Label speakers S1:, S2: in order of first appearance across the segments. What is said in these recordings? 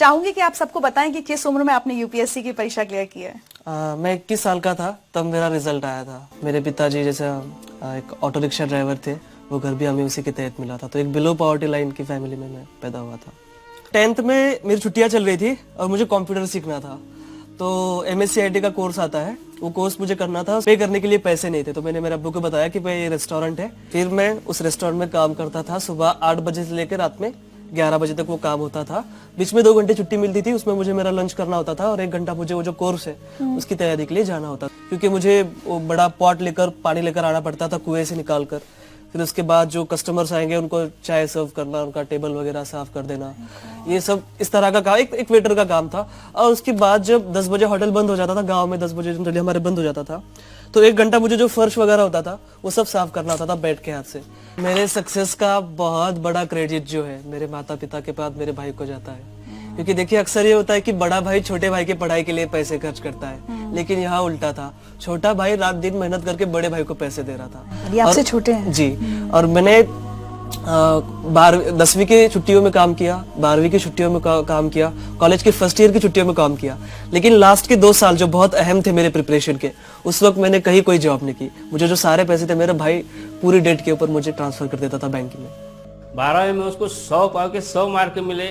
S1: चाहूंगी कि आप सबको बताएं कि किस उम्र में आपने यूपीएससी की परीक्षा क्लियर की है।
S2: मैं 21 साल का था तब मेरा रिजल्ट आया था। मेरे पिताजी जैसे एक ऑटो रिक्शा ड्राइवर थे, वो घर भी हमें उसी के तहत मिला था। तो एक बिलो पॉवर्टी लाइन की फैमिली में मैं पैदा हुआ था। 10th में मेरी छुट्टियां चल रही थी और मुझे कंप्यूटर सीखना था। तो MSc IT का कोर्स आता है, वो कोर्स मुझे करना था। पे करने के लिए पैसे नहीं थे, तो मैंने मेरे अब्बू को बताया कि भाई ये रेस्टोरेंट है। फिर मैं उस रेस्टोरेंट में काम करता था। सुबह 8 बजे से लेकर रात में 11 बजे तक वो काम होता था। बीच में 2 घंटे छुट्टी मिलती थी, उसमें मुझे मेरा लंच करना होता था और 1 घंटा मुझे वो जो कोर्स है उसकी तैयारी के लिए जाना होता था। क्योंकि मुझे वो बड़ा पॉट लेकर पानी लेकर आना पड़ता था कुएं से निकाल कर। फिर उसके बाद जो कस्टमर्स आएंगे उनको चाय सर्व करना, उनका टेबल वगैरह साफ कर देना, ये सब इस तरह का काम एक वेटर का काम था। और उसके बाद जब 10 बजे होटल बंद हो जाता था, गांव में 10 बजे जनरली हमारे बंद हो जाता था, तो 1 घंटा मुझे जो फर्श वगैरह होता था वो सब साफ करना होता था बैठ के हाथ से। मेरे सक्सेस का बहुत बड़ा क्रेडिट जो है मेरे माता पिता के बाद मेरे भाई को जाता है। क्योंकि देखिए अक्सर ये होता है कि बड़ा भाई छोटे भाई के पढ़ाई के लिए पैसे खर्च करता है, लेकिन यहाँ उल्टा था। छोटा भाई रात दिन मेहनत करके बड़े भाई को पैसे दे रहा था।
S1: ये आपसे छोटे हैं?
S2: जी। और मैंने 10वीं की छुट्टियों में काम किया, 12वीं की छुट्टियों में काम किया, कॉलेज के फर्स्ट ईयर की छुट्टियों में काम किया। लेकिन लास्ट के 2 साल जो बहुत अहम थे मेरे प्रिपरेशन के, उस वक्त मैंने कहीं कोई जॉब नहीं की। मुझे जो सारे पैसे थे मेरे भाई पूरी डेट के ऊपर मुझे ट्रांसफर कर देता था बैंक में।
S3: 12वीं में उसको 100 पाव के 100 मार्क मिले,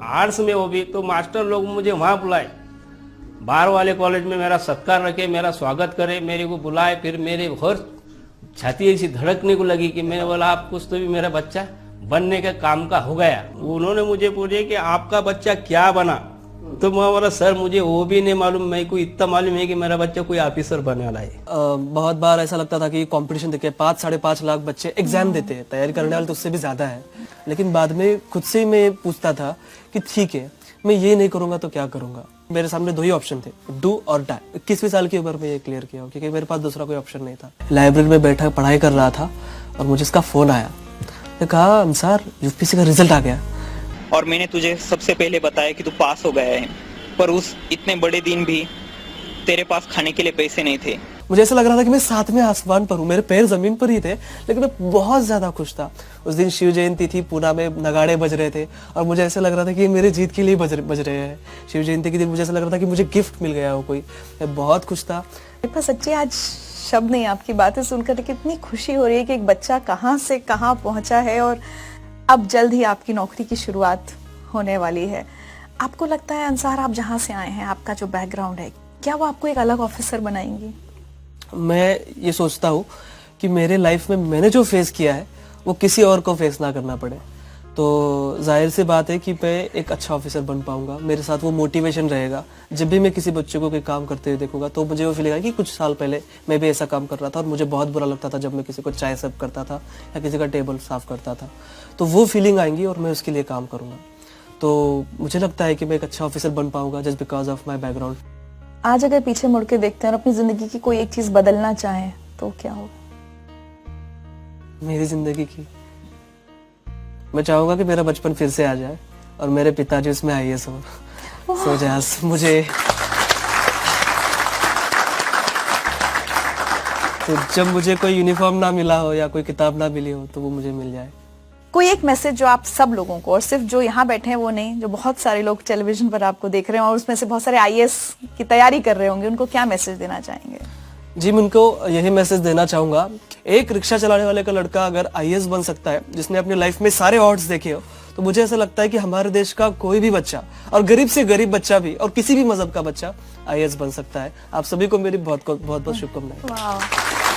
S3: आर्ट्स में वो भी। तो मास्टर लोग मुझे वहाँ बुलाए, बाहर वाले कॉलेज में मेरा सत्कार रखे, मेरा स्वागत करे, मेरे को बुलाए। फिर मेरे घर छाती ऐसी धड़कने को लगी कि मैंने बोला आप कुछ तो भी मेरा बच्चा बनने का काम का हो गया। उन्होंने मुझे पूछे कि आपका बच्चा क्या बना, तो मैं बोला सर मुझे वो भी नहीं मालूम, मेरे को इतना मालूम है कि मेरा बच्चा कोई ऑफिसर बनने वाला है।
S2: बहुत बार ऐसा लगता था कि कंपटीशन देखे 5-5.5 लाख बच्चे एग्जाम देते हैं, तैयारी करने वाले तो उससे भी ज्यादा है। लेकिन बाद में खुद से ही मैं पूछता था कि ठीक है मैं ये नहीं करूंगा तो क्या करूंगा। मेरे सामने 2 ही ऑप्शन थे, डू और डाई। 21वीं साल की उम्र में ये क्लियर किया, क्योंकि मेरे पास दूसरा कोई ऑप्शन नहीं था। लाइब्रेरी में बैठा पढ़ाई कर रहा था और मुझे इसका फोन आया। मैंने कहा अंसार यूपीएससी का रिजल्ट आ गया।
S4: और मैंने तुझे सबसे पहले बताया कि तू पास हो गया है, पर उस इतने बड़े दिन भी तेरे पास खाने के लिए पैसे नहीं थे।
S2: मुझे ऐसा लग रहा था कि मैं 7वें आसमान पर हूँ, मेरे पैर जमीन पर ही थे, लेकिन मैं बहुत ज्यादा खुश था। उस दिन शिव जयंती थी, पूना में नगाड़े बज रहे थे और मुझे ऐसा लग रहा था कि मेरे जीत के लिए बज रहे हैं। शिव जयंती के दिन मुझे ऐसा लग रहा था कि मुझे गिफ्ट मिल गया हो कोई। मैं बहुत खुश था।
S1: मेरे पास सच्ची आज शब्द नहीं आपकी बातें सुनकर, कितनी खुशी हो रही है कि एक बच्चा कहाँ से कहाँ पहुंचा है और अब जल्द ही आपकी नौकरी की शुरुआत होने वाली है। आपको लगता है अंसार आप जहाँ से आए हैं, आपका जो बैकग्राउंड है, क्या वो आपको एक अलग ऑफिसर बनाएंगी?
S2: मैं ये सोचता हूँ कि मेरे लाइफ में मैंने जो फेस किया है वो किसी और को फेस ना करना पड़े। तो जाहिर सी बात है कि मैं एक अच्छा ऑफिसर बन पाऊंगा। मेरे साथ वो मोटिवेशन रहेगा। जब भी मैं किसी बच्चे को कोई काम करते हुए देखूंगा तो मुझे वो फीलिंग आएगी कि कुछ साल पहले मैं भी ऐसा काम कर रहा था और मुझे बहुत बुरा लगता था जब मैं किसी को चाय सर्व करता था या किसी का टेबल साफ करता था। तो वो फीलिंग आएंगी और मैं उसके लिए काम करूँगा। तो मुझे लगता है कि मैं एक अच्छा ऑफिसर बन पाऊंगा just because of my background.
S1: आज अगर पीछे मुड़ के देखते हैं और अपनी जिंदगी की कोई एक चीज बदलना चाहें तो क्या होगा?
S2: मेरी जिंदगी की मैं चाहूंगा कि मेरा बचपन फिर से आ जाए और मेरे पिताजी उसमें IAS हो जाए। मुझे तो जब मुझे कोई यूनिफॉर्म ना मिला हो या कोई किताब ना मिली हो तो वो मुझे मिल जाए।
S1: कोई एक मैसेज जो आप सब लोगों को, और सिर्फ जो यहाँ बैठे हैं वो नहीं, जो बहुत सारे लोग टेलीविजन पर आपको देख रहे हैं और उसमें से बहुत सारे IAS की तैयारी कर रहे होंगे, उनको क्या मैसेज देना चाहेंगे?
S2: जी मैं उनको यही मैसेज देना चाहूंगा, एक रिक्शा चलाने वाले का लड़का अगर IAS बन सकता है जिसने अपनी लाइफ में सारे ऑड्स देखे हो, तो मुझे ऐसा लगता है कि हमारे देश का कोई भी बच्चा, और गरीब से गरीब बच्चा भी, और किसी भी मजहब का बच्चा IAS बन सकता है। आप सभी को मेरी बहुत बहुत शुभकामनाएं।